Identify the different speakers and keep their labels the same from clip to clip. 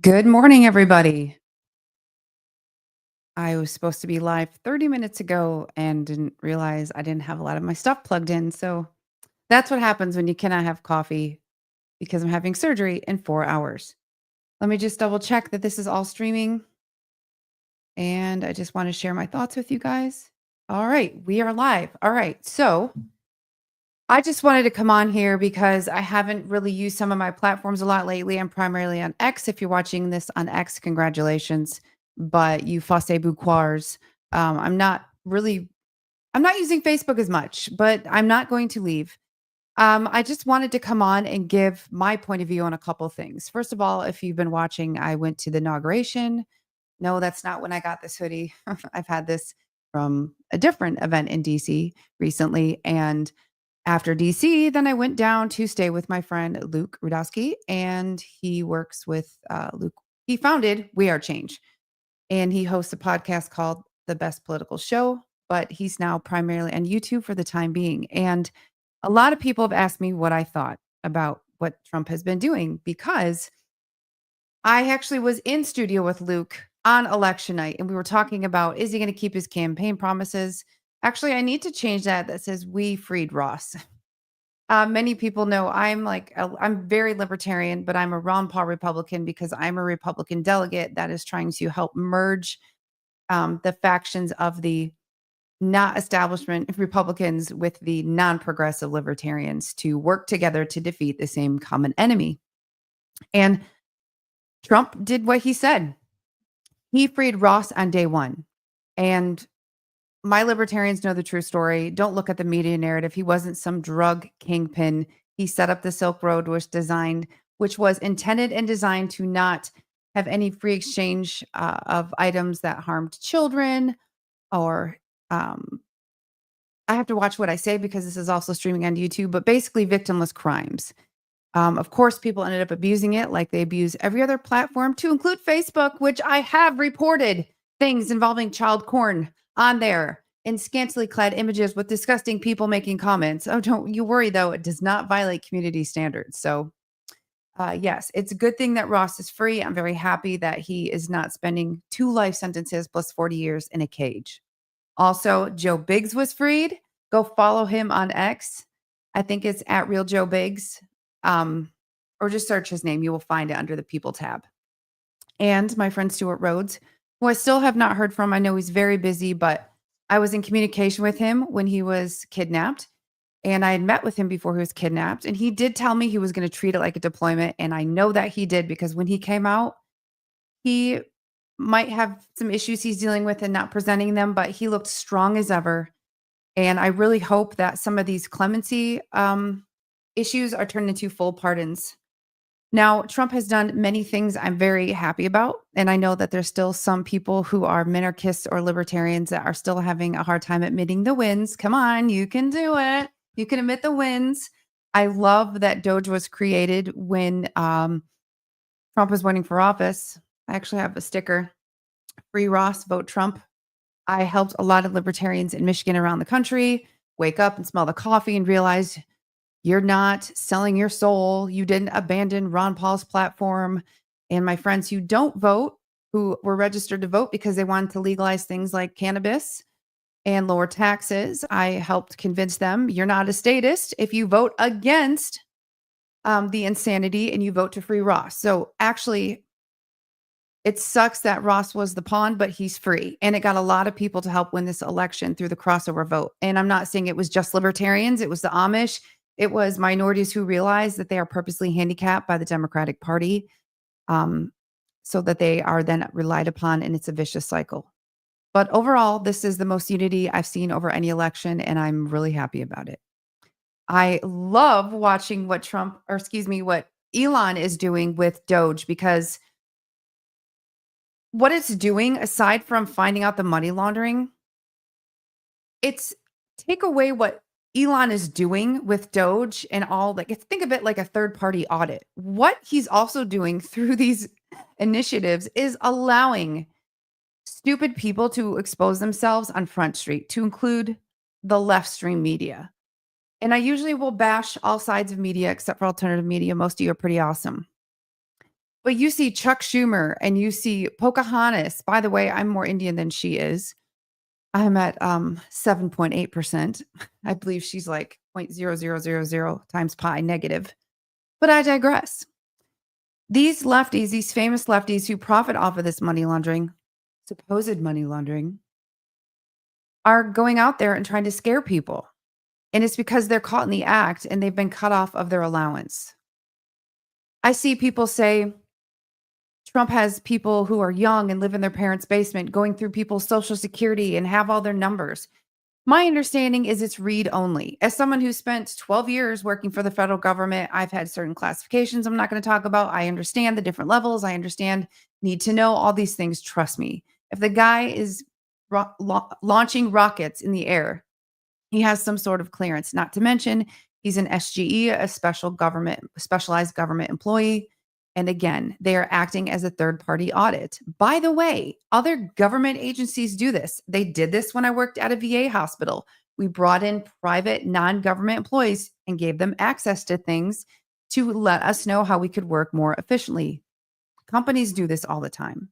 Speaker 1: Good morning, everybody. I was supposed to be live 30 minutes ago and didn't realize I didn't have a lot of my stuff plugged in. So that's what happens when you cannot have coffee because I'm having surgery in 4 hours. Let me just double check that this is all streaming. And I just want to share my thoughts with you guys. All right, we are live. All right. So I just wanted to come on here because I haven't really used some of my platforms a lot lately. I'm primarily on X. If you're watching this on X, congratulations. But you fossé bouquoirs. I'm not really I'm not using Facebook as much, but I'm not going to leave. I just wanted to come on and give my point of view on a couple things. First of all, if you've been watching, I went to the inauguration. No, that's not when I got this hoodie. I've had this from a different event in DC recently. And after DC, then I went down to stay with my friend Luke Rudowski, and he works with Luke. He founded We Are Change, and he hosts a podcast called The Best Political Show, but he's now primarily on YouTube for the time being. And a lot of people have asked me what I thought about what Trump has been doing because I actually was in studio with Luke on election night and we were talking about is he going to keep his campaign promises? Actually, I need to change that says we freed Ross. Many people know I'm very libertarian, but I'm a Ron Paul Republican because I'm a Republican delegate that is trying to help merge the factions of the not establishment Republicans with the non-progressive libertarians to work together to defeat the same common enemy. And Trump did what he said. He freed Ross on day one. And my libertarians know the true story. Don't look at the media narrative. He wasn't some drug kingpin. He set up the Silk Road, which was intended and designed to not have any free exchange of items that harmed children or I have to watch what I say because this is also streaming on YouTube, but basically victimless crimes. Of course, people ended up abusing it like they abuse every other platform, to include Facebook, which I have reported things involving child porn on there and scantily clad images with disgusting people making comments. Oh, don't you worry, though. It does not violate community standards. So, yes, it's a good thing that Ross is free. I'm very happy that he is not spending 2 life sentences plus 40 years in a cage. Also, Joe Biggs was freed. Go follow him on X. I think it's at Real Joe Biggs. Or just search his name. You will find it under the People tab. And my friend Stuart Rhodes, who I still have not heard from. I know he's very busy, but I was in communication with him when he was kidnapped. And I had met with him before he was kidnapped. And he did tell me he was going to treat it like a deployment. And I know that he did because when he came out, he might have some issues he's dealing with and not presenting them, but he looked strong as ever. And I really hope that some of these clemency issues are turned into full pardons. Now, Trump has done many things I'm very happy about. And I know that there's still some people who are minarchists or libertarians that are still having a hard time admitting the wins. Come on, you can do it. You can admit the wins. I love that Doge was created when Trump was running for office. I actually have a sticker, Free Ross, Vote Trump. I helped a lot of libertarians in Michigan around the country wake up and smell the coffee and realize you're not selling your soul. You didn't abandon Ron Paul's platform. And my friends who don't vote, who were registered to vote because they wanted to legalize things like cannabis and lower taxes, I helped convince them you're not a statist if you vote against the insanity and you vote to free Ross. So actually, it sucks that Ross was the pawn, but he's free. And it got a lot of people to help win this election through the crossover vote. And I'm not saying it was just libertarians, it was the Amish, it was minorities who realized that they are purposely handicapped by the Democratic Party, so that they are then relied upon, and it's a vicious cycle. But overall, this is the most unity I've seen over any election, and I'm really happy about it. I love watching what Elon is doing with Doge because what it's doing, aside from finding out the money laundering, it's take away what Elon is doing with Doge and all, like, think of it like a third party audit. What he's also doing through these initiatives is allowing stupid people to expose themselves on Front Street, to include the left stream media. And I usually will bash all sides of media except for alternative media. Most of you are pretty awesome. But you see Chuck Schumer and you see Pocahontas. By the way, I'm more Indian than she is. I'm at 7.8%. I believe she's like 0.0000 times pi negative. But I digress. These lefties, these famous lefties who profit off of this money laundering, supposed money laundering, are going out there and trying to scare people. And it's because they're caught in the act and they've been cut off of their allowance. I see people say Trump has people who are young and live in their parents' basement going through people's social security and have all their numbers. My understanding is it's read only. As someone who spent 12 years working for the federal government, I've had certain classifications I'm not going to talk about. I understand the different levels. I understand, need to know all these things. Trust me. If the guy is launching rockets in the air, he has some sort of clearance, not to mention he's an SGE, a specialized government employee. And again, they are acting as a third party audit. By the way, other government agencies do this. They did this when I worked at a VA hospital. We brought in private non government employees and gave them access to things to let us know how we could work more efficiently. Companies do this all the time.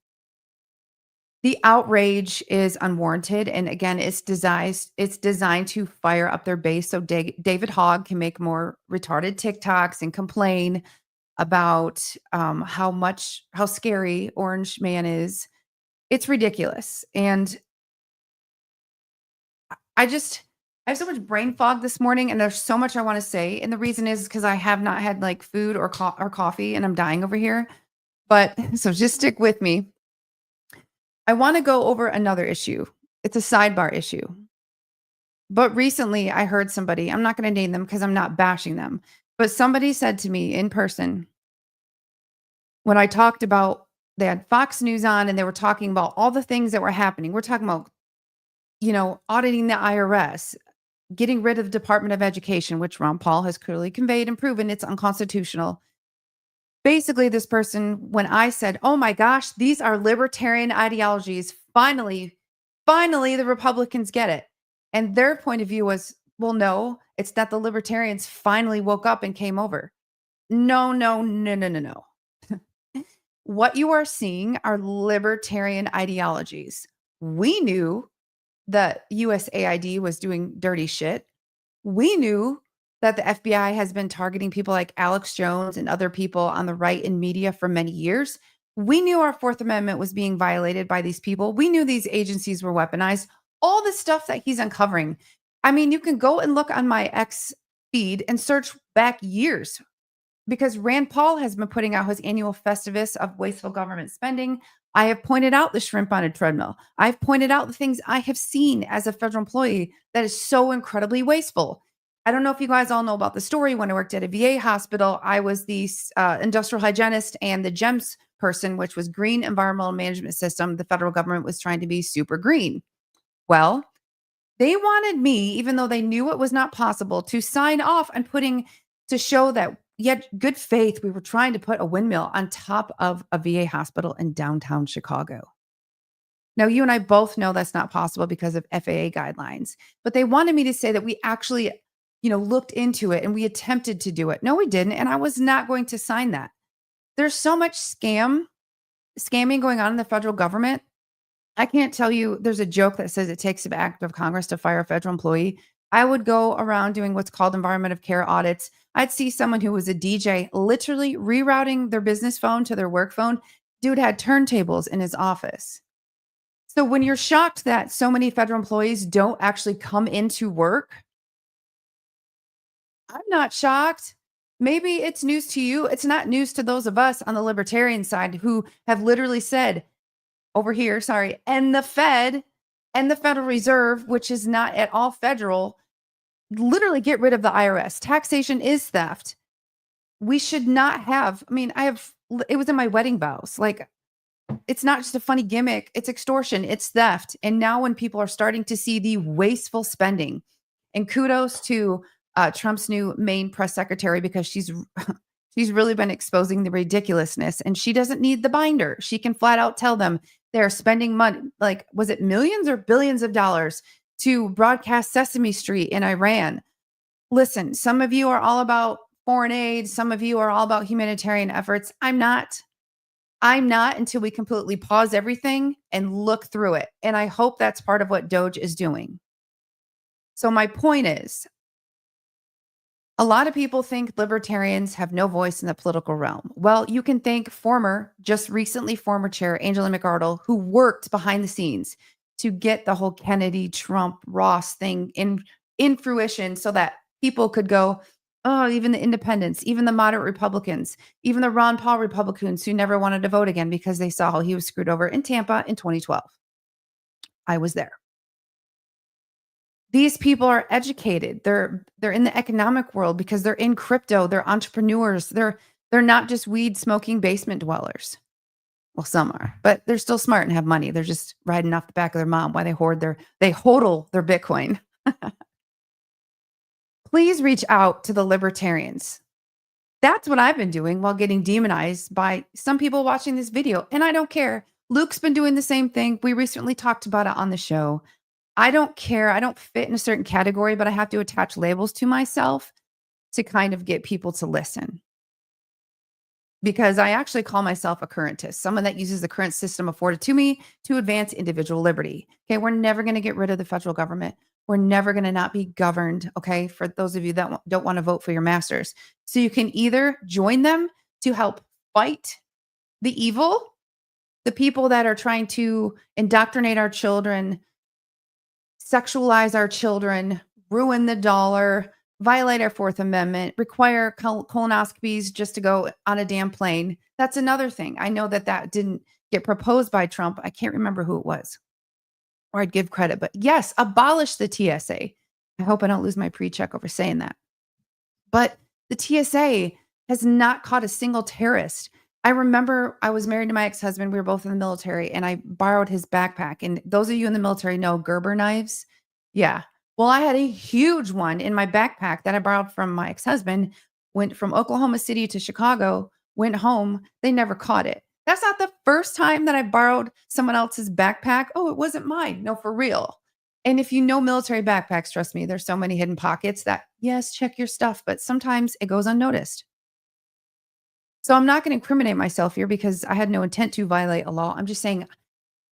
Speaker 1: The outrage is unwarranted, and again, it's designed to fire up their base so David Hogg can make more retarded TikToks and complain about, how scary Orange Man is. It's ridiculous, and I just I have so much brain fog this morning, and there's so much I wanna say, and the reason is because I have not had, like, food or coffee, and I'm dying over here, but so just stick with me. I wanna go over another issue. It's a sidebar issue. But recently I heard somebody, I'm not gonna name them because I'm not bashing them, but somebody said to me in person when I talked about they had Fox News on and they were talking about all the things that were happening. We're talking about, auditing the IRS, getting rid of the Department of Education, which Ron Paul has clearly conveyed and proven it's unconstitutional. Basically, this person, when I said, "Oh my gosh, these are libertarian ideologies. Finally, the Republicans get it." And their point of view was, well, no, it's that the libertarians finally woke up and came over. No, no, no, no, no, no. What you are seeing are libertarian ideologies. We knew that USAID was doing dirty shit. We knew that the FBI has been targeting people like Alex Jones and other people on the right in media for many years. We knew our Fourth Amendment was being violated by these people. We knew these agencies were weaponized. All the stuff that he's uncovering. I mean, you can go and look on my X feed and search back years because Rand Paul has been putting out his annual Festivus of wasteful government spending. I have pointed out the shrimp on a treadmill. I've pointed out the things I have seen as a federal employee that is so incredibly wasteful. I don't know if you guys all know about the story. When I worked at a VA hospital, I was the industrial hygienist and the GEMS person, which was Green Environmental Management System. The federal government was trying to be super green. Well, they wanted me, even though they knew it was not possible, to sign off on putting to show that yet good faith we were trying to put a windmill on top of a VA hospital in downtown Chicago. Now, you and I both know that's not possible because of FAA guidelines, but they wanted me to say that we actually, looked into it and we attempted to do it. No, we didn't, and I was not going to sign that. There's so much scamming going on in the federal government. I can't tell you there's a joke that says it takes an act of Congress to fire a federal employee. I would go around doing what's called environment of care audits. I'd see someone who was a DJ literally rerouting their business phone to their work phone. Dude had turntables in his office. So when you're shocked that so many federal employees don't actually come into work, I'm not shocked. Maybe it's news to you. It's not news to those of us on the libertarian side who have literally said over here, sorry, and the Fed and the Federal Reserve, which is not at all federal, literally get rid of the IRS. Taxation is theft. We should not have, I mean, it was in my wedding vows. Like, it's not just a funny gimmick, it's extortion, it's theft. And now when people are starting to see the wasteful spending, and kudos to Trump's new main press secretary because she's she's really been exposing the ridiculousness and she doesn't need the binder. She can flat out tell them they're spending money, like was it millions or billions of dollars to broadcast Sesame Street in Iran. Listen, some of you are all about foreign aid, some of you are all about humanitarian efforts. I'm not. I'm not until we completely pause everything and look through it. And I hope that's part of what Doge is doing. So my point is, a lot of people think libertarians have no voice in the political realm. Well, you can thank just recently former chair Angela McArdle, who worked behind the scenes to get the whole Kennedy, Trump, Ross thing in fruition so that people could go, oh, even the independents, even the moderate Republicans, even the Ron Paul Republicans who never wanted to vote again because they saw how he was screwed over in Tampa in 2012. I was there. These people are educated. They're in the economic world because they're in crypto, they're entrepreneurs. They're not just weed smoking basement dwellers. Well, some are, but they're still smart and have money. They're just riding off the back of their mom while they hodl their Bitcoin. Please reach out to the libertarians. That's what I've been doing while getting demonized by some people watching this video, and I don't care. Luke's been doing the same thing. We recently talked about it on the show. I don't care. I don't fit in a certain category, but I have to attach labels to myself to kind of get people to listen. Because I actually call myself a currentist, someone that uses the current system afforded to me to advance individual liberty. Okay, we're never going to get rid of the federal government. We're never going to not be governed. Okay, for those of you that don't want to vote for your masters. So you can either join them to help fight the evil, the people that are trying to indoctrinate our children, sexualize our children, ruin the dollar, violate our Fourth Amendment, require colonoscopies just to go on a damn plane. That's another thing. I know that that didn't get proposed by Trump. I can't remember who it was, or I'd give credit. But yes, abolish the TSA. I hope I don't lose my pre-check over saying that. But the TSA has not caught a single terrorist. I remember I was married to my ex-husband. We were both in the military, and I borrowed his backpack. And those of you in the military know Gerber knives. Yeah. Well, I had a huge one in my backpack that I borrowed from my ex-husband. Went from Oklahoma City to Chicago, went home. They never caught it. That's not the first time that I borrowed someone else's backpack. Oh, it wasn't mine. No, for real. And if you know military backpacks, trust me, there's so many hidden pockets that, yes, check your stuff, but sometimes it goes unnoticed. So I'm not going to incriminate myself here because I had no intent to violate a law. I'm just saying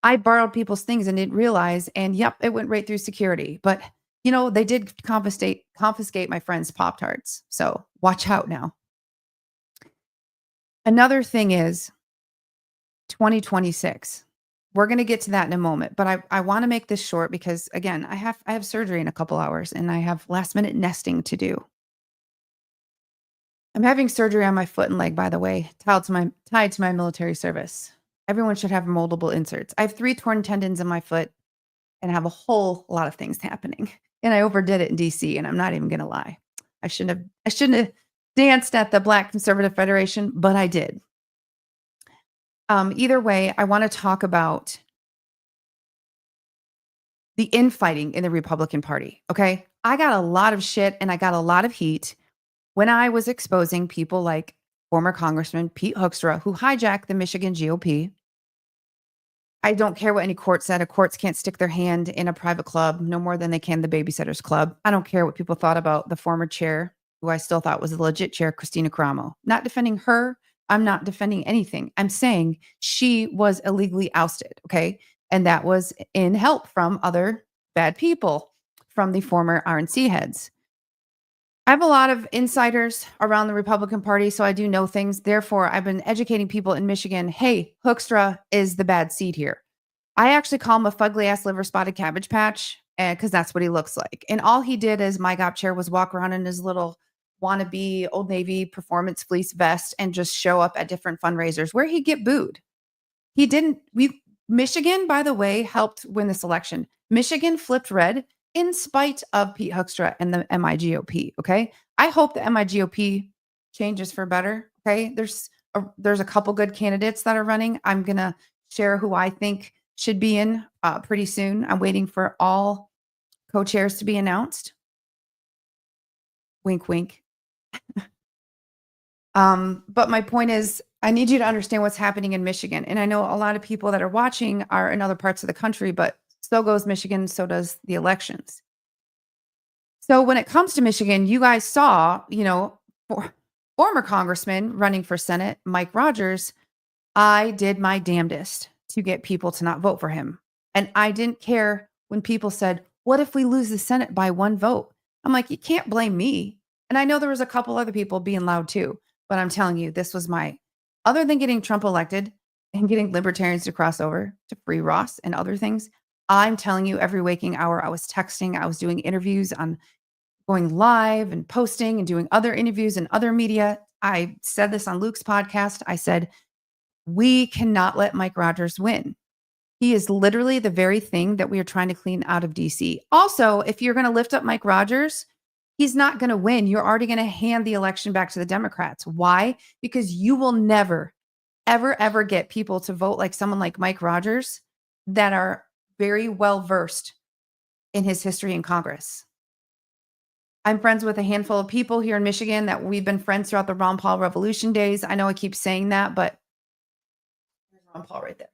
Speaker 1: I borrowed people's things and didn't realize, and yep, it went right through security. But they did confiscate my friend's Pop Tarts. So watch out now. Another thing is 2026. We're going to get to that in a moment, but I want to make this short because again, I have surgery in a couple hours and I have last minute nesting to do. I'm having surgery on my foot and leg, by the way, tied to my military service. Everyone should have moldable inserts. I have 3 torn tendons in my foot and I have a whole lot of things happening. And I overdid it in DC, and I'm not even gonna lie. I shouldn't have danced at the Black Conservative Federation, but I did. Either way, I want to talk about the infighting in the Republican Party. Okay. I got a lot of shit and I got a lot of heat when I was exposing people like former Congressman Pete Hoekstra, who hijacked the Michigan GOP. I don't care what any court said. Courts can't stick their hand in a private club no more than they can the Babysitters Club. I don't care what people thought about the former chair, who I still thought was a legit chair, Christina Caramo. Not defending her. I'm not defending anything. I'm saying she was illegally ousted. Okay. And that was in help from other bad people, from the former RNC heads. I have a lot of insiders around the Republican Party, so I do know things. Therefore, I've been educating people in Michigan. Hey, Hoekstra is the bad seed here. I actually call him a fugly ass liver spotted cabbage patch because that's what he looks like. And all he did as my GOP chair was walk around in his little wannabe Old Navy performance fleece vest and just show up at different fundraisers where he'd get booed. He didn't. Michigan, by the way, helped win this election. Michigan flipped red in spite of Pete Hoekstra and the MIGOP. Okay, I hope the MIGOP changes for better. Okay, there's a couple good candidates that are running. I'm gonna share who I think should be in pretty soon. I'm waiting for all co-chairs to be announced. Wink, wink. But my point is, I need you to understand what's happening in Michigan. And I know a lot of people that are watching are in other parts of the country, but so goes Michigan, so does the elections. So when it comes to Michigan, you guys saw, former congressman running for Senate, Mike Rogers, I did my damnedest to get people to not vote for him. And I didn't care when people said, "What if we lose the Senate by 1 vote?" I'm like, "You can't blame me." And I know there was a couple other people being loud too, but I'm telling you, this was my other than getting Trump elected and getting libertarians to cross over to free Ross and other things, I'm telling you, every waking hour I was texting, I was doing interviews on going live and posting and doing other interviews and other media. I said this on Luke's podcast. I said, we cannot let Mike Rogers win. He is literally the very thing that we are trying to clean out of DC. Also, if you're going to lift up Mike Rogers, he's not going to win. You're already going to hand the election back to the Democrats. Why? Because you will never, ever, ever get people to vote like someone like Mike Rogers that are very well versed in his history in Congress. I'm friends with a handful of people here in Michigan that we've been friends throughout the Ron Paul Revolution days. I know I keep saying that, but there's Ron Paul right there.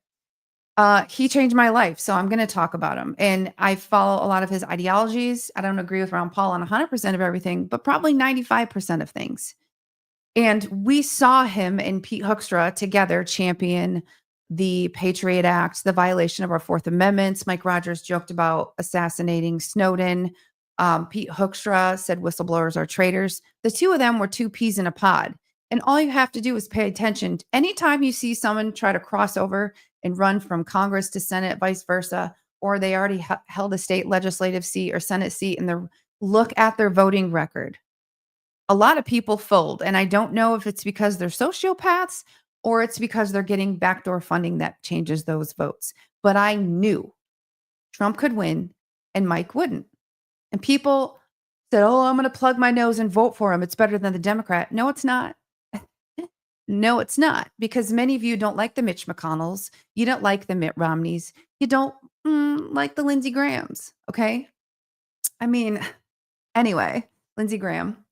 Speaker 1: He changed my life, so I'm going to talk about him. And I follow a lot of his ideologies. I don't agree with Ron Paul on 100% of everything, but probably 95% of things. And we saw him and Pete Hoekstra together champion the Patriot Act, the violation of our Fourth Amendments. Mike Rogers joked about assassinating Snowden. Pete Hoekstra said whistleblowers are traitors. The two of them were two peas in a pod. And all you have to do is pay attention. Anytime you see someone try to cross over and run from Congress to Senate, vice versa, or they already held a state legislative seat or Senate seat, and look at their voting record. A lot of people fold, and I don't know if it's because they're sociopaths or it's because they're getting backdoor funding that changes those votes. But I knew Trump could win and Mike wouldn't. And people said, "Oh, I'm going to plug my nose and vote for him. It's better than the Democrat." No, it's not. No, it's not, because many of you don't like the Mitch McConnells. You don't like the Mitt Romneys. You don't like the Lindsey Grahams. Okay. I mean, anyway, Lindsey Graham,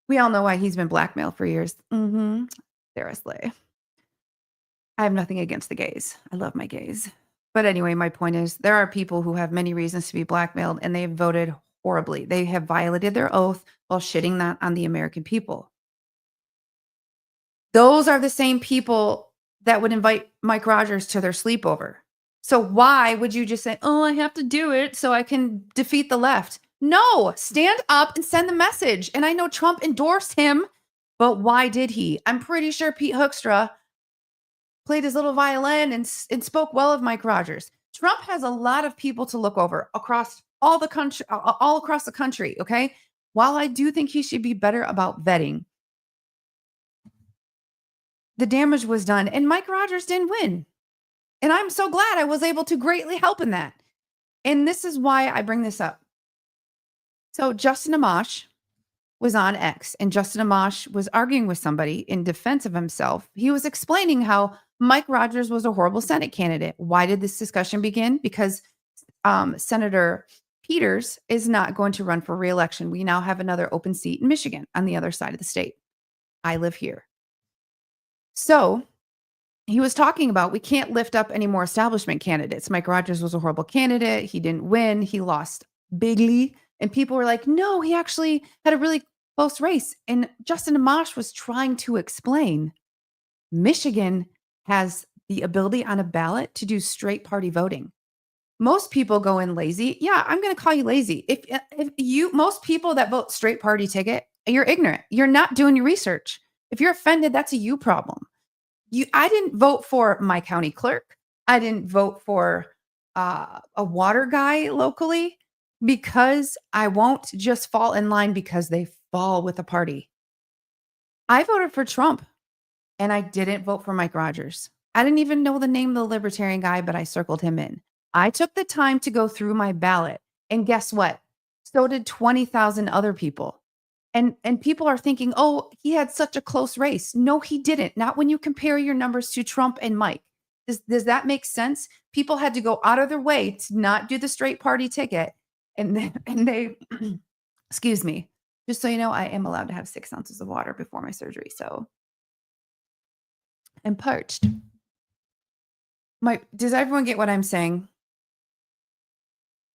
Speaker 1: we all know why he's been blackmailed for years. Seriously. I have nothing against the gays. I love my gays. But anyway, my point is there are people who have many reasons to be blackmailed and they've voted horribly. They have violated their oath while shitting that on the American people. Those are the same people that would invite Mike Rogers to their sleepover. So why would you just say, "Oh, I have to do it so I can defeat the left"? No, stand up and send the message. And I know Trump endorsed him, but why did he? I'm pretty sure Pete Hoekstra played his little violin and spoke well of Mike Rogers. Trump has a lot of people to look over across all the country, all across the country. Okay. While I do think he should be better about vetting, the damage was done and Mike Rogers didn't win. And I'm so glad I was able to greatly help in that. And this is why I bring this up. So Justin Amash was on X and Justin Amash was arguing with somebody in defense of himself. He was explaining how Mike Rogers was a horrible Senate candidate. Why did this discussion begin? Because Senator Peters is not going to run for reelection. We now have another open seat in Michigan on the other side of the state. I live here. So he was talking about we can't lift up any more establishment candidates. Mike Rogers was a horrible candidate. He didn't win. He lost bigly. And people were like, no, he actually had a really close race. And Justin Amash was trying to explain Michigan has the ability on a ballot to do straight party voting. Most people go in lazy. Yeah, I'm going to call you lazy. Most people that vote straight party ticket, you're ignorant. You're not doing your research. If you're offended, that's a you problem. I didn't vote for my county clerk. I didn't vote for a water guy locally because I won't just fall in line because they fall with a party. I voted for Trump and I didn't vote for Mike Rogers. I didn't even know the name of the libertarian guy, but I circled him in. I took the time to go through my ballot. And guess what? So did 20,000 other people. And people are thinking, "Oh, he had such a close race." No, he didn't. Not when you compare your numbers to Trump and Mike. Does that make sense? People had to go out of their way to not do the straight party ticket. And they excuse me. Just so you know, I am allowed to have 6 ounces of water before my surgery. So I'm parched. Does everyone get what I'm saying?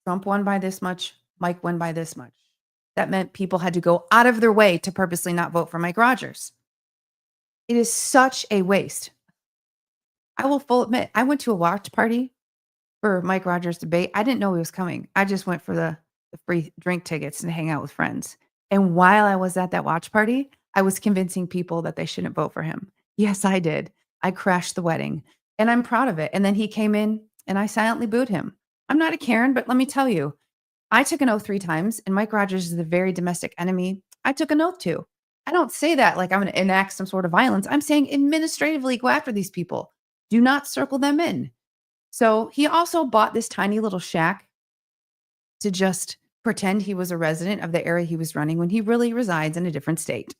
Speaker 1: Trump won by this much. Mike won by this much. That meant people had to go out of their way to purposely not vote for Mike Rogers. It is such a waste. I will full admit, I went to a watch party for Mike Rogers' debate. I didn't know he was coming. I just went for the free drink tickets and hang out with friends. And while I was at that watch party, I was convincing people that they shouldn't vote for him. Yes, I did. I crashed the wedding, and I'm proud of it. And then he came in and I silently booed him. I'm not a Karen, but let me tell you, I took an oath 3 times, and Mike Rogers is a very domestic enemy I took an oath to. I don't say that like I'm gonna enact some sort of violence. I'm saying administratively go after these people. Do not circle them in. So he also bought this tiny little shack to just pretend he was a resident of the area he was running when he really resides in a different state.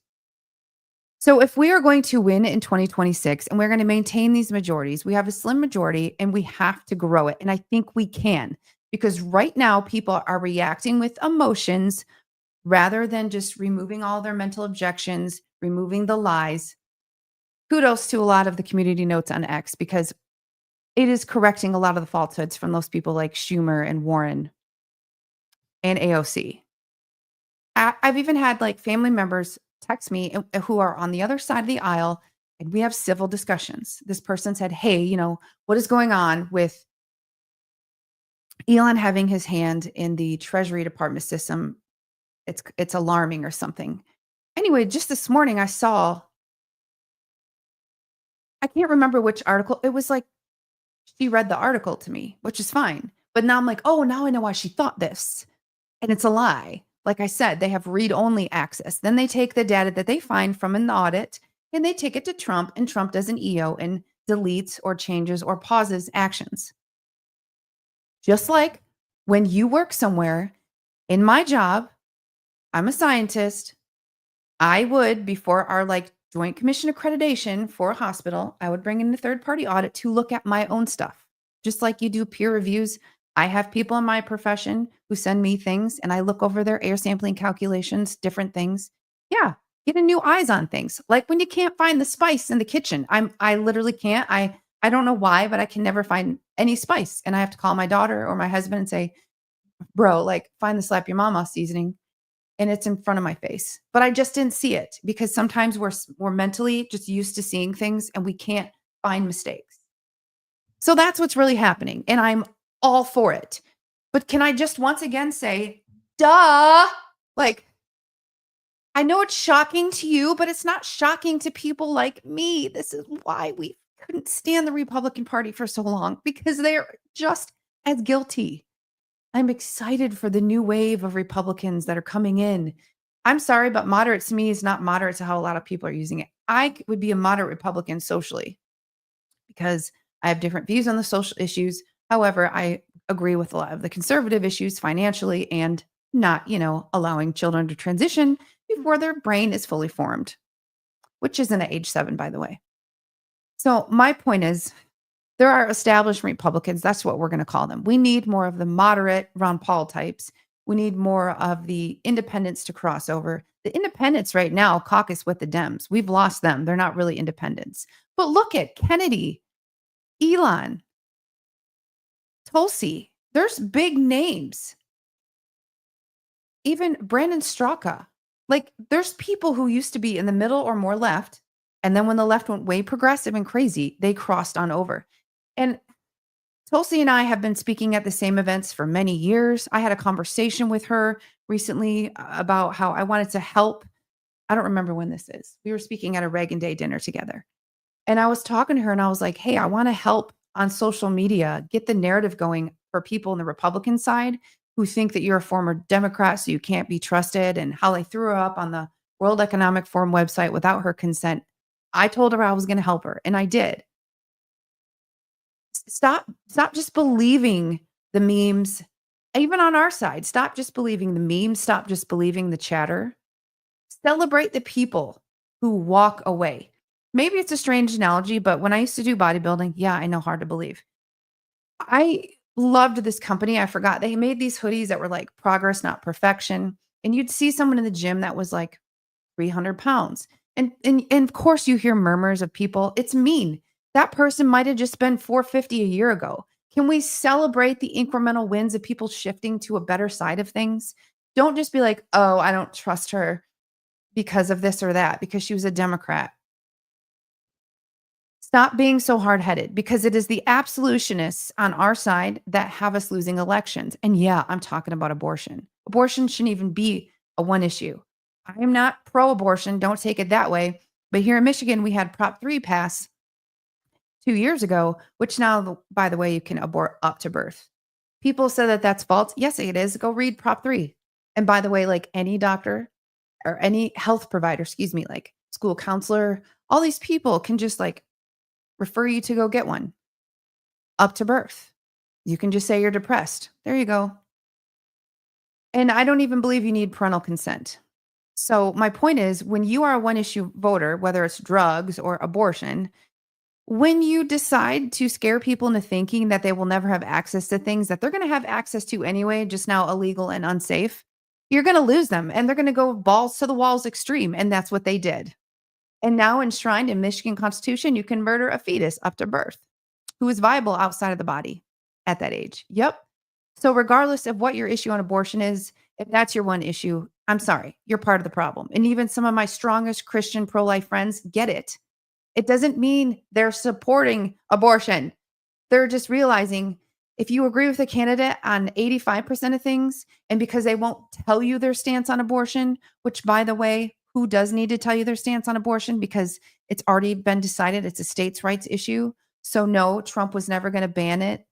Speaker 1: So if we are going to win in 2026 and we're going to maintain these majorities, we have a slim majority and we have to grow it. And I think we can because right now people are reacting with emotions rather than just removing all their mental objections, removing the lies. Kudos to a lot of the community notes on X because it is correcting a lot of the falsehoods from those people like Schumer and Warren and AOC. I've even had like family members text me who are on the other side of the aisle and we have civil discussions. This person said, "Hey, what is going on with Elon having his hand in the Treasury Department system? It's alarming or something." Anyway, just this morning I can't remember which article. It was like she read the article to me, which is fine. But now I'm like, "Oh, now I know why she thought this." And it's a lie. Like I said, they have read only access. Then they take the data that they find from an audit and they take it to Trump, and Trump does an EO and deletes or changes or pauses actions. Just like when you work somewhere, in my job, I'm a scientist. I would, before our like joint commission accreditation for a hospital, I would bring in a third party audit to look at my own stuff. Just like you do peer reviews, I have people in my profession who send me things and I look over their air sampling calculations, different things. Yeah, getting new eyes on things. Like when you can't find the spice in the kitchen. I literally can't. I don't know why, but I can never find any spice. And I have to call my daughter or my husband and say, "Bro, like find the slap your mama seasoning." And it's in front of my face. But I just didn't see it because sometimes we're mentally just used to seeing things and we can't find mistakes. So that's what's really happening, and I'm all for it. But can I just once again say, duh? Like, I know it's shocking to you, but it's not shocking to people like me. This is why we couldn't stand the Republican Party for so long because they're just as guilty. I'm excited for the new wave of Republicans that are coming in. I'm sorry, but moderate to me is not moderate to how a lot of people are using it. Would be a moderate Republican socially because I have different views on the social issues. However, I agree with a lot of the conservative issues financially and not, allowing children to transition before their brain is fully formed, which isn't at age 7, by the way. So my point is there are established Republicans. That's what we're going to call them. We need more of the moderate Ron Paul types. We need more of the independents to cross over. The independents right now caucus with the Dems. We've lost them. They're not really independents. But look at Kennedy, Elon, Tulsi. There's big names. Even Brandon Straka. Like there's people who used to be in the middle or more left. And then when the left went way progressive and crazy, they crossed on over. And Tulsi and I have been speaking at the same events for many years. I had a conversation with her recently about how I wanted to help. I don't remember when this is. We were speaking at a Reagan Day dinner together. And I was talking to her and I was like, "Hey, I want to help on social media, get the narrative going for people on the Republican side who think that you're a former Democrat, so you can't be trusted," and how they threw her up on the World Economic Forum website without her consent. I told her I was going to help her, and I did. Stop just believing the memes, even on our side. Stop just believing the memes, stop just believing the chatter. Celebrate the people who walk away. Maybe it's a strange analogy, but when I used to do bodybuilding, yeah, I know, hard to believe. I loved this company. I forgot they made these hoodies that were like progress, not perfection. And you'd see someone in the gym that was like 300 pounds. And of course, you hear murmurs of people. It's mean. That person might have just been 450 a year ago. Can we celebrate the incremental wins of people shifting to a better side of things? Don't just be like, "Oh, I don't trust her because of this or that, because she was a Democrat." Stop being so hard-headed because it is the absolutionists on our side that have us losing elections. And yeah, I'm talking about abortion. Abortion shouldn't even be a one issue. I am not pro-abortion, don't take it that way. But here in Michigan, we had Prop 3 pass 2 years ago, which now, by the way, you can abort up to birth. People say that that's false. Yes, it is. Go read Prop 3. And by the way, like any doctor or any health provider, excuse me, like school counselor, all these people can just like refer you to go get one up to birth. You can just say you're depressed. There you go. And I don't even believe you need parental consent. So, my point is when you are a one issue voter, whether it's drugs or abortion, when you decide to scare people into thinking that they will never have access to things that they're going to have access to anyway, just now illegal and unsafe, you're going to lose them and they're going to go balls to the walls extreme. And that's what they did. And now enshrined in Michigan Constitution, you can murder a fetus up to birth who is viable outside of the body at that age. Yep. So regardless of what your issue on abortion is, if that's your one issue, I'm sorry, you're part of the problem. And even some of my strongest Christian pro-life friends get it. It doesn't mean they're supporting abortion. They're just realizing if you agree with a candidate on 85% of things, and because they won't tell you their stance on abortion, which by the way, who does need to tell you their stance on abortion? Because it's already been decided it's a states' rights issue. So no, Trump was never going to ban it.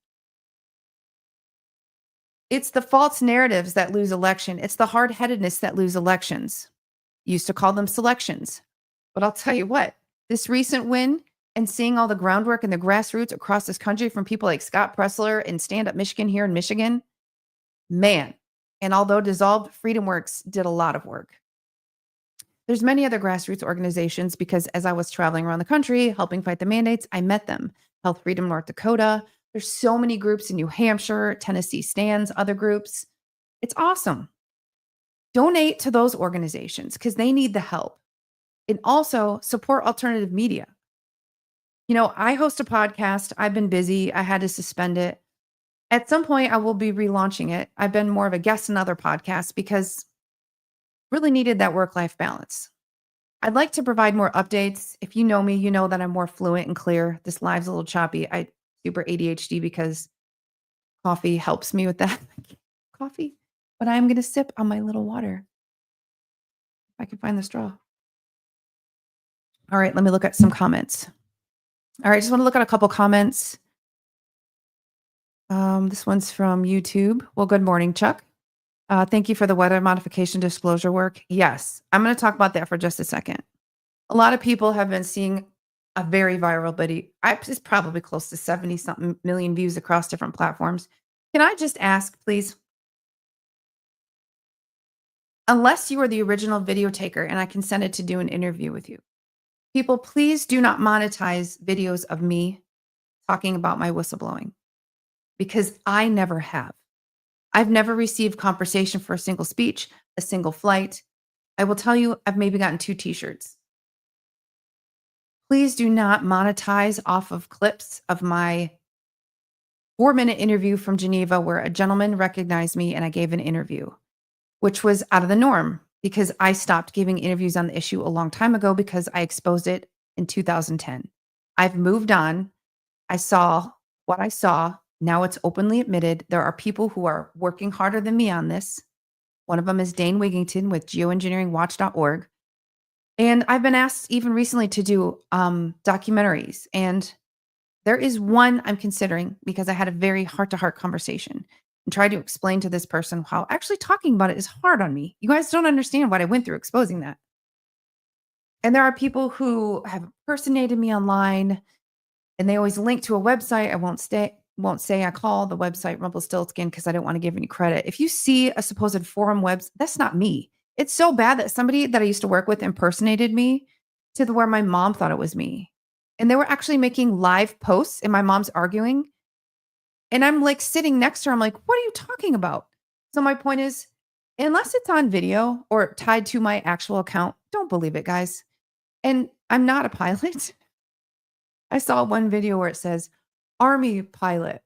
Speaker 1: It's the false narratives that lose election. It's the hard-headedness that lose elections. Used to call them selections. But I'll tell you what, this recent win and seeing all the groundwork and the grassroots across this country from people like Scott Pressler and Stand Up Michigan here in Michigan, man. And although Dissolved, Freedom Works did a lot of work. There's many other grassroots organizations because as I was traveling around the country helping fight the mandates, I met them. Health Freedom North Dakota. There's so many groups in New Hampshire, Tennessee stands, other groups. It's awesome. Donate to those organizations because they need the help. And also support alternative media. You know, I host a podcast. I've been busy. I had to suspend it. At some point, I will be relaunching it. I've been more of a guest in other podcasts because really needed that work-life balance. I'd like to provide more updates. If you know me, you know that I'm more fluent and clear. This live's a little choppy. I super ADHD because coffee helps me with that. Coffee. But I'm going to sip on my little water. If I can find the straw. All right, let me look at some comments. All right, just want to look at a couple comments. This one's from YouTube. Well, good morning, Chuck. Thank you for the weather modification disclosure work. Yes, I'm going to talk about that for just a second. A lot of people have been seeing a very viral video. It's probably close to 70 something million views across different platforms. Can I just ask, please? Unless you are the original video taker and I consented to do an interview with you, people, please do not monetize videos of me talking about my whistleblowing because I never have. I've never received compensation for a single speech, a single flight. I will tell you, I've maybe gotten 2 t-shirts. Please do not monetize off of clips of my 4-minute interview from Geneva where a gentleman recognized me and I gave an interview, which was out of the norm because I stopped giving interviews on the issue a long time ago because I exposed it in 2010. I've moved on. I saw what I saw. Now it's openly admitted. There are people who are working harder than me on this. One of them is Dane Wigington with geoengineeringwatch.org. And I've been asked even recently to do documentaries. And there is one I'm considering because I had a very heart-to-heart conversation and tried to explain to this person how actually talking about it is hard on me. You guys don't understand what I went through exposing that. And there are people who have impersonated me online and they always link to a website. I won't say I call the website Rumpelstiltskin because I don't want to give any credit. If you see a supposed forum webs, that's not me. It's so bad that somebody that I used to work with impersonated me to the where my mom thought it was me. And they were actually making live posts and my mom's arguing. And I'm like sitting next to her. I'm like, what are you talking about? So my point is, unless it's on video or tied to my actual account, don't believe it, guys. And I'm not a pilot. I saw one video where it says Army pilot.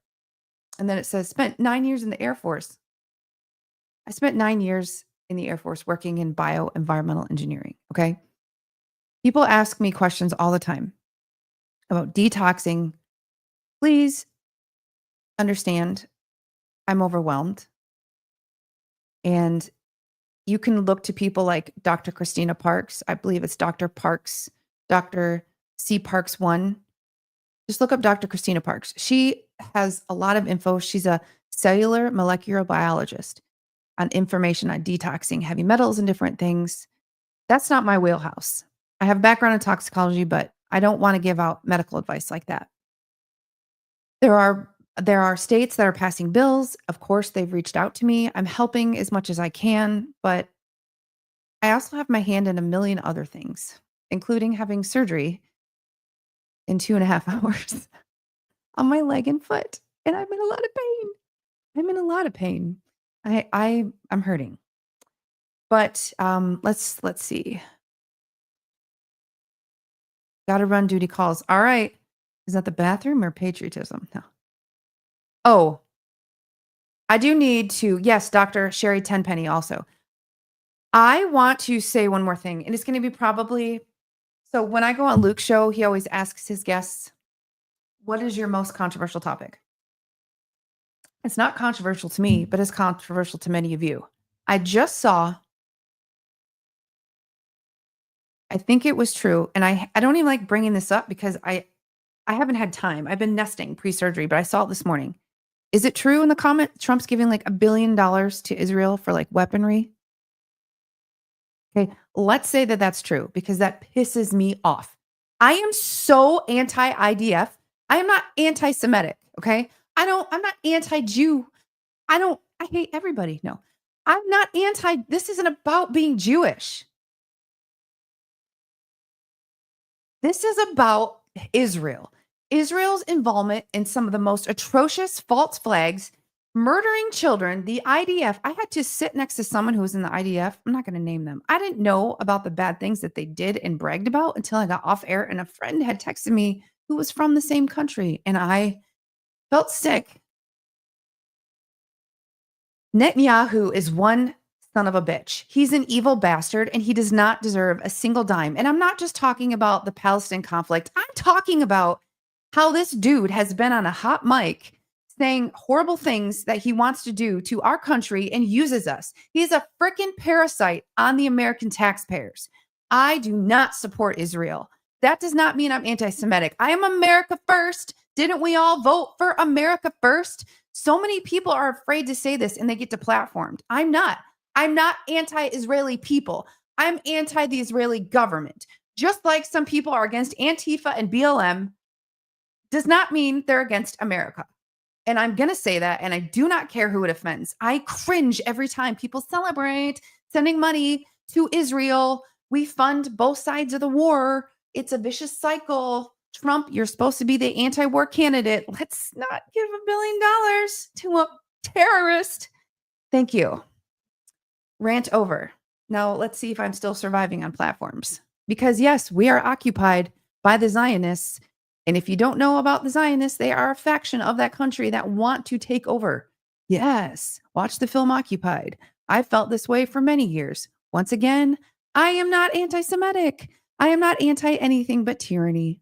Speaker 1: And then it says spent 9 years in the Air Force. I spent 9 years in the Air Force working in bioenvironmental engineering. Okay. People ask me questions all the time. about detoxing, please understand I'm overwhelmed. And you can look to people like Dr. Christina Parks. I believe it's Dr. Parks, Dr. C. Parks 1. Just look up Dr. Christina Parks. She has a lot of info. She's a cellular molecular biologist on information on detoxing heavy metals and different things. That's not my wheelhouse. I have background in toxicology, but I don't want to give out medical advice like that. There are there are states that are passing bills. Of course, they've reached out to me. I'm helping as much as I can, but I also have my hand in a million other things, including having surgery in 2.5 hours on my leg and foot, and I'm in a lot of pain. I'm in a lot of pain. I'm hurting. But, let's see. Gotta run duty calls. All right. Is that the bathroom or patriotism? No. Oh, I do need to yes, Doctor Sherry Tenpenny also. I want to say one more thing, and it's gonna be probably so when I go on Luke's show, he always asks his guests, "What is your most controversial topic?" It's not controversial to me, but it's controversial to many of you. I just saw I think it was true, and I don't even like bringing this up because I haven't had time. I've been nesting pre-surgery, but I saw it this morning. Is it true in the comment Trump's giving like $1 billion to Israel for like weaponry? Okay, let's say that that's true because that pisses me off. I am so anti-IDF. I am not anti-Semitic, okay? I'm not anti-Jew. I hate everybody. No. I'm not anti this isn't about being Jewish. This is about Israel. Israel's involvement in some of the most atrocious false flags, murdering children, the IDF. I had to sit next to someone who was in the IDF. I'm not going to name them. I didn't know about the bad things that they did and bragged about until I got off air and a friend had texted me who was from the same country and I felt sick. Netanyahu is one son of a bitch. He's an evil bastard and he does not deserve a single dime. And I'm not just talking about the Palestine conflict. I'm talking about how this dude has been on a hot mic saying horrible things that he wants to do to our country and uses us. He's a freaking parasite on the American taxpayers. I do not support Israel. That does not mean I'm anti Semitic. I am America first. Didn't we all vote for America first? So many people are afraid to say this and they get deplatformed. I'm not. I'm not anti Israeli people. I'm anti the Israeli government. Just like some people are against Antifa and BLM, does not mean they're against America. And I'm going to say that, and I do not care who it offends. I cringe every time people celebrate sending money to Israel. We fund both sides of the war. It's a vicious cycle. Trump, you're supposed to be the anti war candidate. Let's not give $1 billion to a terrorist. Thank you. Rant over. Now, let's see if I'm still surviving on platforms. Because, yes, we are occupied by the Zionists. And if you don't know about the Zionists, they are a faction of that country that want to take over. Yes, watch the film Occupied. I felt this way for many years. Once again, I am not anti Semitic. I am not anti anything but tyranny.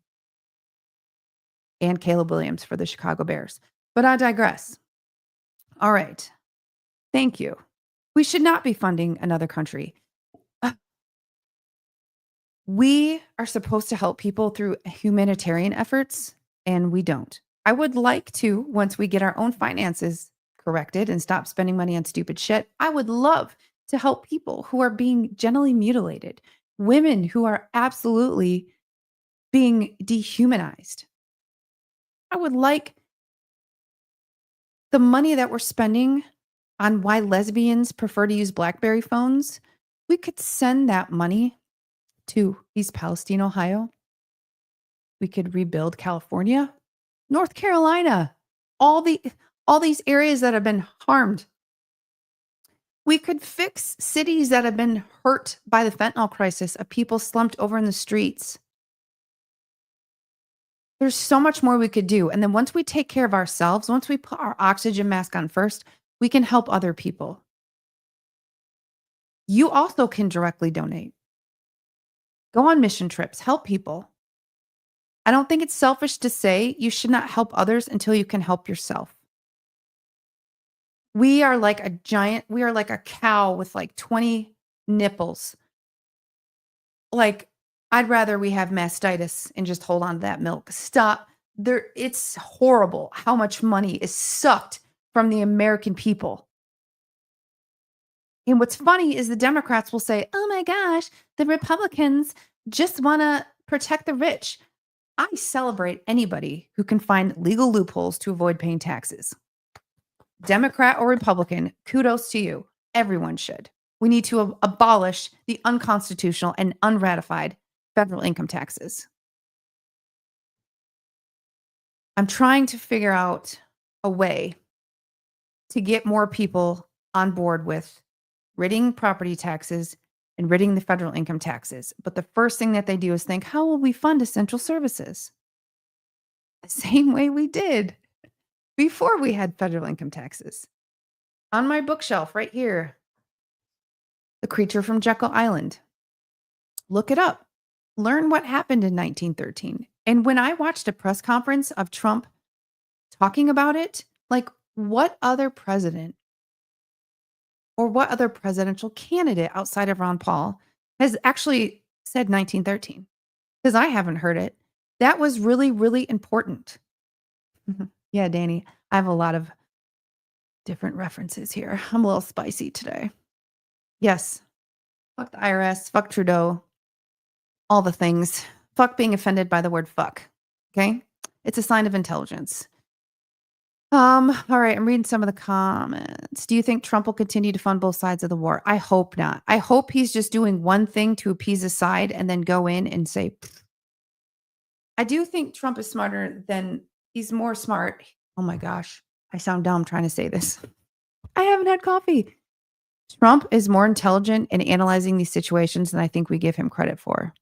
Speaker 1: And Caleb Williams for the Chicago Bears. But I digress. All right. Thank you. We should not be funding another country. We are supposed to help people through humanitarian efforts, and we don't. I would like to, once we get our own finances corrected and stop spending money on stupid shit, I would love to help people who are being genitally mutilated, women who are absolutely being dehumanized. I would like the money that we're spending on why lesbians prefer to use BlackBerry phones. We could send that money to East Palestine, Ohio. We could rebuild California, North Carolina, all these areas that have been harmed. We could fix cities that have been hurt by the fentanyl crisis of people slumped over in the streets. There's so much more we could do. And then once we take care of ourselves, once we put our oxygen mask on first, we can help other people. You also can directly donate. Go on mission trips, help people. I don't think it's selfish to say you should not help others until you can help yourself. We are like a cow with like 20 nipples. Like, I'd rather we have mastitis and just hold on to that milk. Stop. It's horrible how much money is sucked from the American people. And what's funny is the Democrats will say, "Oh my gosh, the Republicans just want to protect the rich." I celebrate anybody who can find legal loopholes to avoid paying taxes. Democrat or Republican, kudos to you. Everyone should. We need to abolish the unconstitutional and unratified federal income taxes. I'm trying to figure out a way to get more people on board with ridding property taxes and ridding the federal income taxes. But the first thing that they do is think, how will we fund essential services? The same way we did before we had federal income taxes. On my bookshelf right here, The Creature from Jekyll Island. Look it up. Learn what happened in 1913. And when I watched a press conference of Trump talking about it, like what other president or what other presidential candidate outside of Ron Paul has actually said 1913? Because I haven't heard it. That was really, really important. Yeah, Danny, I have a lot of different references here. I'm a little spicy today. Yes. Fuck the IRS. Fuck Trudeau. All the things. Fuck being offended by the word fuck. Okay? It's a sign of intelligence. All right, I'm reading some of the comments. Do you think Trump will continue to fund both sides of the war? I hope not. I hope he's just doing one thing to appease a side and then go in and say, "Pfft." I do think Trump is smarter than he's more smart. Oh my gosh. I sound dumb trying to say this. I haven't had coffee. Trump is more intelligent in analyzing these situations than I think we give him credit for.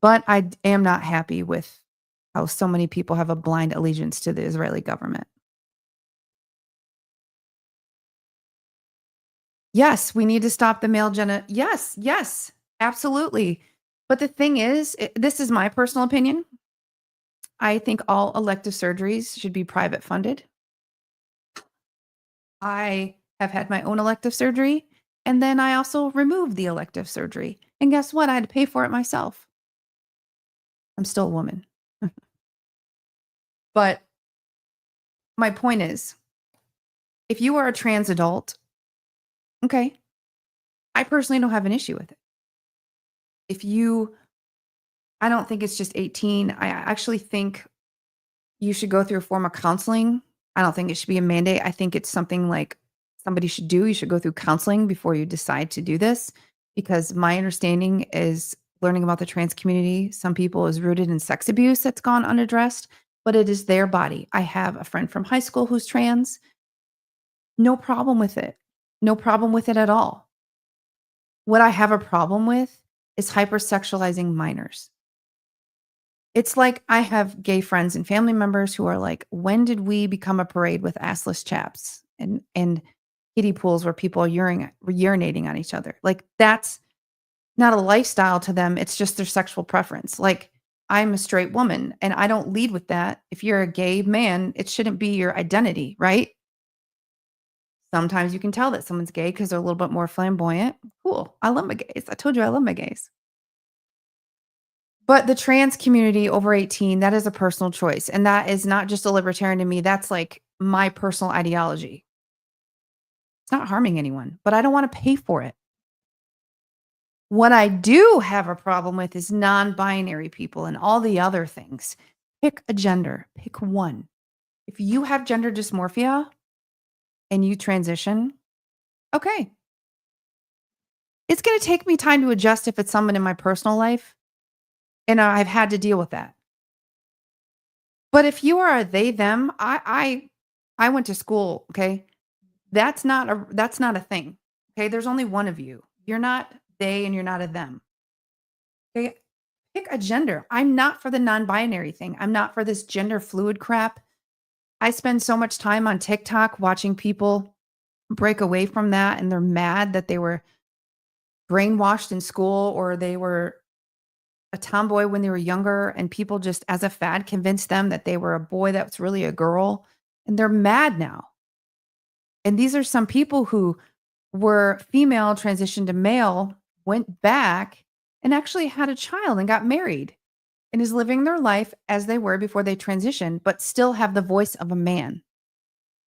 Speaker 1: But I am not happy with how so many people have a blind allegiance to the Israeli government. Yes, we need to stop the male yes, yes, absolutely. But the thing is, this is my personal opinion. I think all elective surgeries should be private funded. I have had my own elective surgery, and then I also removed the elective surgery. And guess what? I had to pay for it myself. I'm still a woman. But my point is, if you are a trans adult, okay, I personally don't have an issue with it. If you I don't think it's just 18. I actually think you should go through a form of counseling. I don't think it should be a mandate. I think it's something like somebody should do. You should go through counseling before you decide to do this, because my understanding is learning about the trans community, some people, is rooted in sex abuse that's gone unaddressed, but it is their body. I have a friend from high school who's trans. No problem with it. No problem with it at all. What I have a problem with is hypersexualizing minors. It's like I have gay friends and family members who are like, "When did we become a parade with assless chaps and kiddie pools where people are urinating on each other?" Like, that's not a lifestyle to them, it's just their sexual preference. Like, I'm a straight woman, and I don't lead with that. If you're a gay man, it shouldn't be your identity, right? Sometimes you can tell that someone's gay because 'cause they're a little bit more flamboyant. Cool. I love my gays. I told you I love my gays. But the trans community over 18, that is a personal choice, and that is not just a libertarian to me, that's, like, my personal ideology. It's not harming anyone, but I don't wanna pay for it. What I do have a problem with is non-binary people and all the other things. Pick a gender, pick one. If you have gender dysmorphia and you transition, okay. It's gonna take me time to adjust if it's someone in my personal life, and I've had to deal with that. But if you are a they them, I went to school, okay? That's not a thing. Okay? There's only one of you. You're not they and you're not a them. Okay? Pick a gender. I'm not for the non-binary thing. I'm not for this gender fluid crap. I spend so much time on TikTok watching people break away from that, and they're mad that they were brainwashed in school or they were a tomboy when they were younger, and people just, as a fad, convinced them that they were a boy that's really a girl, and they're mad now. And these are some people who were female, transitioned to male, went back, and actually had a child and got married, and is living their life as they were before they transitioned, but still have the voice of a man.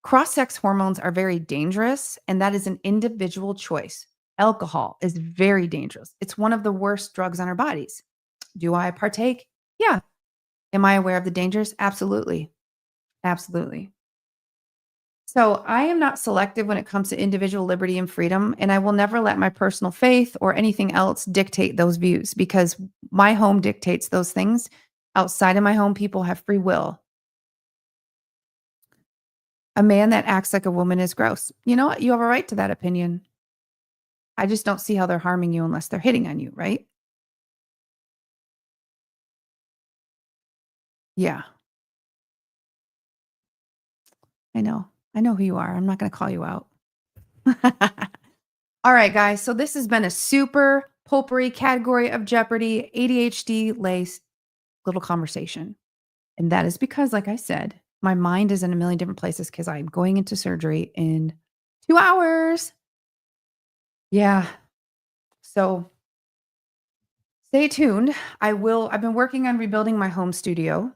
Speaker 1: Cross sex hormones are very dangerous, and that is an individual choice. Alcohol is very dangerous. It's one of the worst drugs on our bodies. Do I partake? Yeah. Am I aware of the dangers? Absolutely. Absolutely. So I am not selective when it comes to individual liberty and freedom, and I will never let my personal faith or anything else dictate those views because my home dictates those things. Outside of my home, people have free will. A man that acts like a woman is gross. You know what? You have a right to that opinion. I just don't see how they're harming you unless they're hitting on you, right? Yeah, I know. I know who you are. I'm not going to call you out. All right, guys. So this has been a super potpourri category of Jeopardy ADHD lace little conversation. And that is because, like I said, my mind is in a million different places because I'm going into surgery in 2 hours. Yeah. So stay tuned. I've been working on rebuilding my home studio.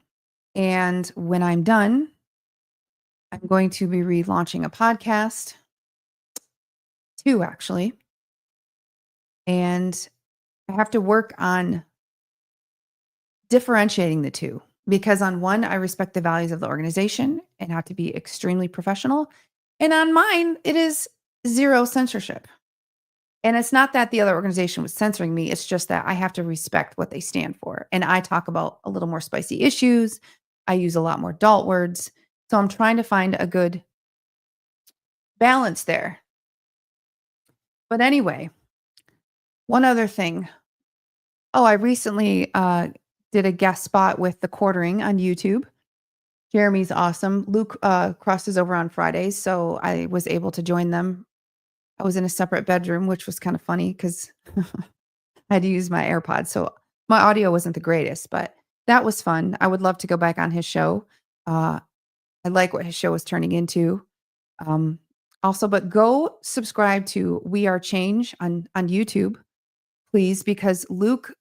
Speaker 1: And when I'm done, I'm going to be relaunching a podcast, two actually. And I have to work on differentiating the two because on one, I respect the values of the organization and have to be extremely professional. And on mine, it is zero censorship. And it's not that the other organization was censoring me. It's just that I have to respect what they stand for. And I talk about a little more spicy issues. I use a lot more adult words. So I'm trying to find a good balance there. But anyway, one other thing. Oh, I recently did a guest spot with the Quartering on YouTube. Jeremy's awesome. Luke crosses over on Fridays, so I was able to join them. I was in a separate bedroom, which was kind of funny because I had to use my AirPods, so my audio wasn't the greatest, but that was fun. I would love to go back on his show. Uh, I like what his show is turning into. Um, Also, but go subscribe to We Are Change on YouTube, please, because Luke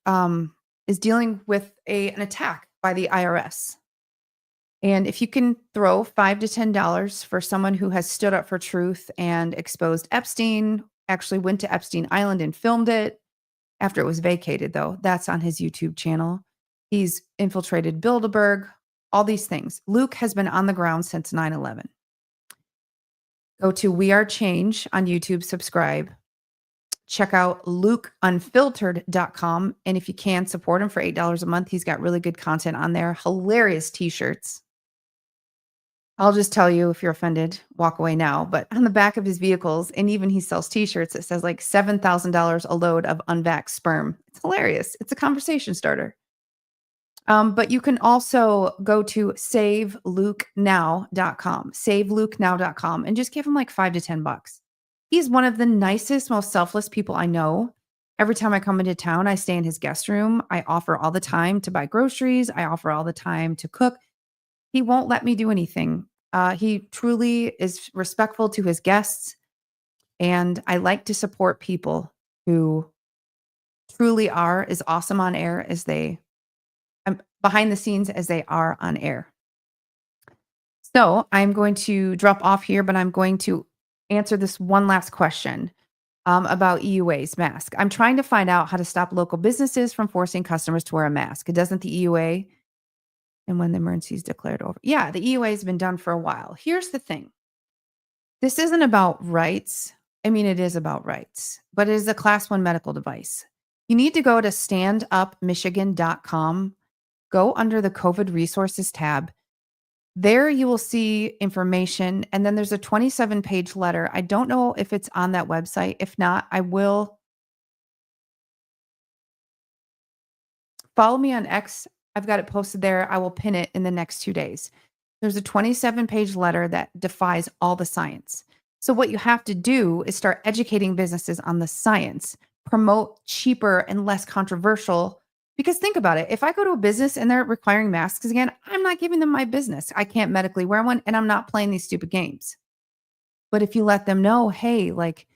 Speaker 1: is dealing with an attack by the IRS. And if you can throw $5 to $10 for someone who has stood up for truth and exposed Epstein, actually went to Epstein Island and filmed it after it was vacated, though, that's on his YouTube channel. He's infiltrated Bilderberg, all these things. Luke has been on the ground since 9/11. Go to We Are Change on YouTube, subscribe. Check out lukeunfiltered.com. And if you can, support him for $8 a month. He's got really good content on there, hilarious t-shirts. I'll just tell you, if you're offended, walk away now. But on the back of his vehicles, and even he sells t-shirts, it says like $7,000 a load of unvaxxed sperm. It's hilarious. It's a conversation starter. But you can also go to savelukenow.com, savelukenow.com, and just give him like $5 to $10. He's one of the nicest, most selfless people I know. Every time I come into town, I stay in his guest room. I offer all the time to buy groceries. I offer all the time to cook. He won't let me do anything. He truly is respectful to his guests. And I like to support people who truly are as awesome on air as they behind the scenes as they are on air. So I'm going to drop off here, but I'm going to answer this one last question about EUA's mask. I'm trying to find out how to stop local businesses from forcing customers to wear a mask. Doesn't the EUA and when the emergency is declared over? Yeah, the EUA has been done for a while. Here's the thing. This isn't about rights. I mean, it is about rights, but it is a class 1 medical device. You need to go to standupmichigan.com. Go under the COVID resources tab. There you will see information, and then there's a 27-page letter. I don't know if it's on that website. If not, I will follow me on X. I've got it posted there. I will pin it in the next 2 days. There's a 27-page letter that defies all the science. So what you have to do is start educating businesses on the science, promote cheaper and less controversial Because think about it. If I go to a business and they're requiring masks again, I'm not giving them my business. I can't medically wear one and I'm not playing these stupid games. But if you let them know, hey, like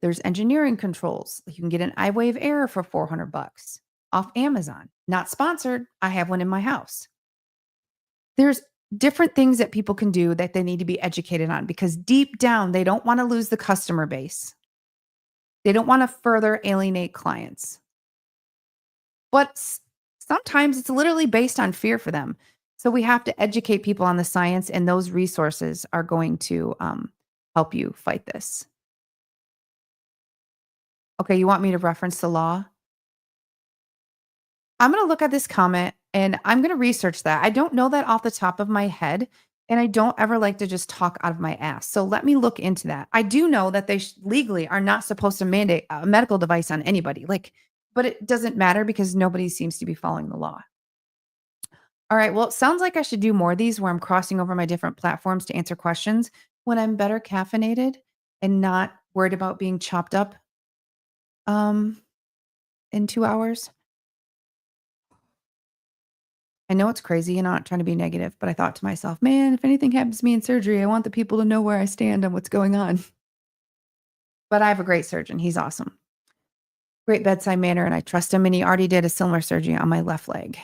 Speaker 1: there's engineering controls. You can get an iWave Air for 400 bucks off Amazon. Not sponsored. I have one in my house. There's different things that people can do that they need to be educated on because deep down, they don't want to lose the customer base. They don't want to further alienate clients. But sometimes it's literally based on fear for them. So we have to educate people on the science, and those resources are going to help you fight this. Okay, you want me to reference the law? I'm going to look at this comment and I'm going to research that. I don't know that off the top of my head, and I don't ever like to just talk out of my ass. So let me look into that. I do know that they legally are not supposed to mandate a medical device on anybody. Like, but it doesn't matter because nobody seems to be following the law. All right. Well, it sounds like I should do more of these where I'm crossing over my different platforms to answer questions when I'm better caffeinated and not worried about being chopped up um, in 2 hours. I know it's crazy and I'm not trying to be negative, but I thought to myself, man, if anything happens to me in surgery, I want the people to know where I stand and what's going on. But I have a great surgeon. He's awesome. Great bedside manner, and I trust him. And he already did a similar surgery on my left leg.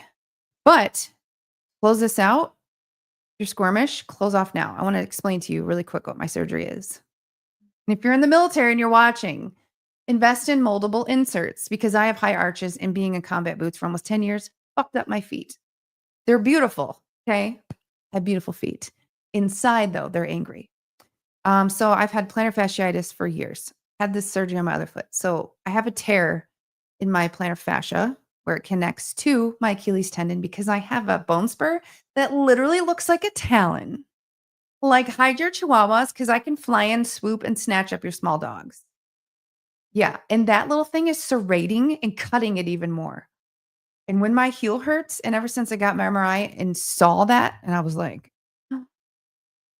Speaker 1: But close this out. If you're squirmish, close off now. I want to explain to you really quick what my surgery is. And if you're in the military and you're watching, invest in moldable inserts because I have high arches and being in combat boots for almost 10 years fucked up my feet. They're beautiful. Okay. I have beautiful feet. Inside, though, they're angry. So I've had plantar fasciitis for years. Had this surgery on my other foot. So I have a tear in my plantar fascia where it connects to my Achilles tendon because I have a bone spur that literally looks like a talon. Like hide your chihuahuas because I can fly in, swoop, and snatch up your small dogs. Yeah. And that little thing is serrating and cutting it even more. And when my heel hurts, and ever since I got my MRI and saw that, and I was like, "Oh,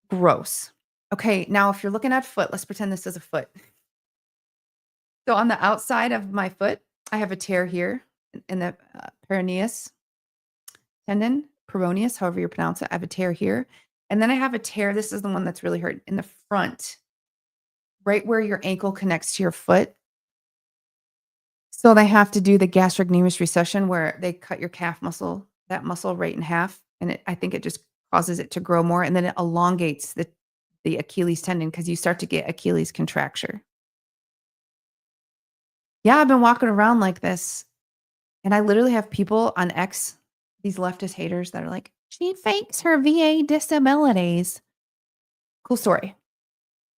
Speaker 1: gross." Okay, now if you're looking at foot, let's pretend this is a foot. So on the outside of my foot, I have a tear here in the peroneus tendon, peroneus, however you pronounce it. I have a tear here. And then I have a tear. This is the one that's really hurt in the front, right where your ankle connects to your foot. So they have to do the gastrocnemius recession where they cut your calf muscle, that muscle right in half. And I think it just causes it to grow more. And then it elongates the Achilles tendon because you start to get Achilles contracture. Yeah, I've been walking around like this. And I literally have people on X, these leftist haters that are like, she fakes her VA disabilities. Cool story.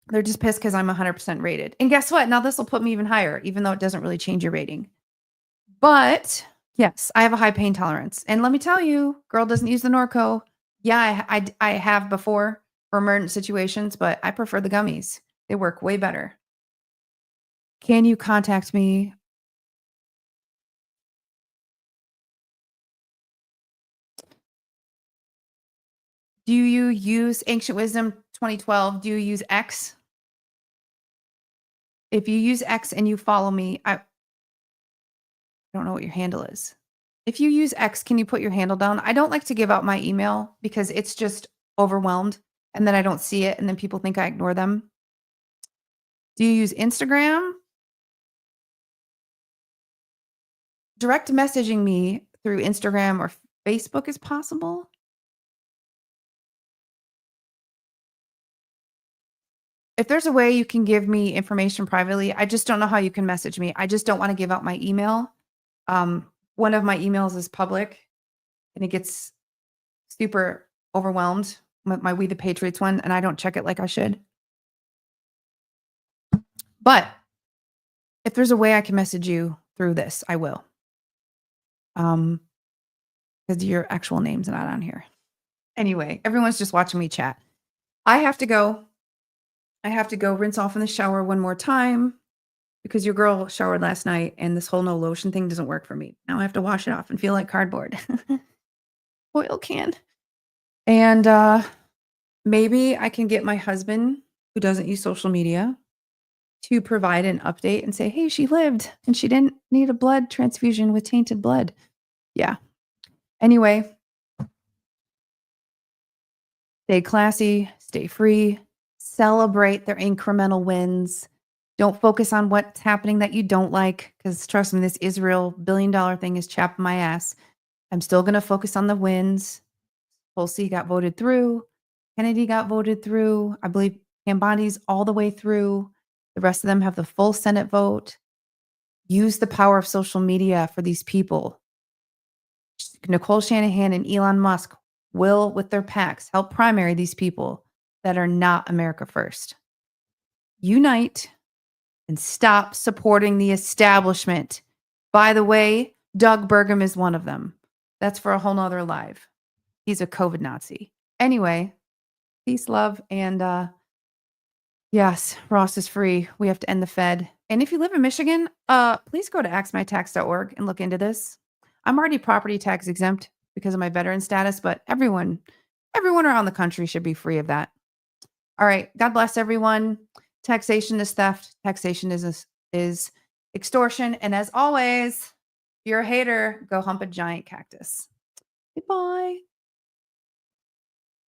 Speaker 1: They're just pissed because I'm 100% rated. And guess what? Now this will put me even higher, even though it doesn't really change your rating. But yes, I have a high pain tolerance. And let me tell you, girl doesn't use the Norco. Yeah, I have before for emergent situations, but I prefer the gummies. They work way better. Can you contact me? Do you use Ancient Wisdom 2012? Do you use X? If you use X and you follow me, I don't know what your handle is. If you use X, can you put your handle down? I don't like to give out my email because it's just overwhelmed and then I don't see it and then people think I ignore them. Do you use Instagram? Direct messaging me through Instagram or Facebook is possible. If there's a way you can give me information privately, I just don't know how you can message me. I just don't want to give out my email. One of my emails is public and it gets super overwhelmed with my We the Patriots one, and I don't check it like I should. But if there's a way I can message you through this, I will. Because your actual name's not on here. Anyway, everyone's just watching me chat. I have to go. I have to go rinse off in the shower one more time because your girl showered last night and this whole no lotion thing doesn't work for me. Now I have to wash it off and feel like cardboard. Oil can. And maybe I can get my husband, who doesn't use social media, to provide an update and say, hey, she lived and she didn't need a blood transfusion with tainted blood. Yeah. Anyway, stay classy, stay free, celebrate their incremental wins. Don't focus on what's happening that you don't like, because trust me, this Israel $1 billion thing is chapping my ass. I'm still going to focus on the wins. Tulsi got voted through. Kennedy got voted through. I believe Ambani's all the way through. The rest of them have the full Senate vote. Use the power of social media for these people. Nicole Shanahan and Elon Musk will, with their PACs, help primary these people that are not America first. Unite and stop supporting the establishment. By the way, Doug Burgum is one of them. That's for a whole nother live. He's a COVID Nazi. Anyway, peace, love, and yes, Ross is free. We have to end the Fed. And if you live in Michigan, please go to axmytax.org and look into this. I'm already property tax exempt because of my veteran status, but everyone around the country should be free of that. All right. God bless everyone. Taxation is theft. Taxation is extortion. And as always, if you're a hater, go hump a giant cactus. Goodbye.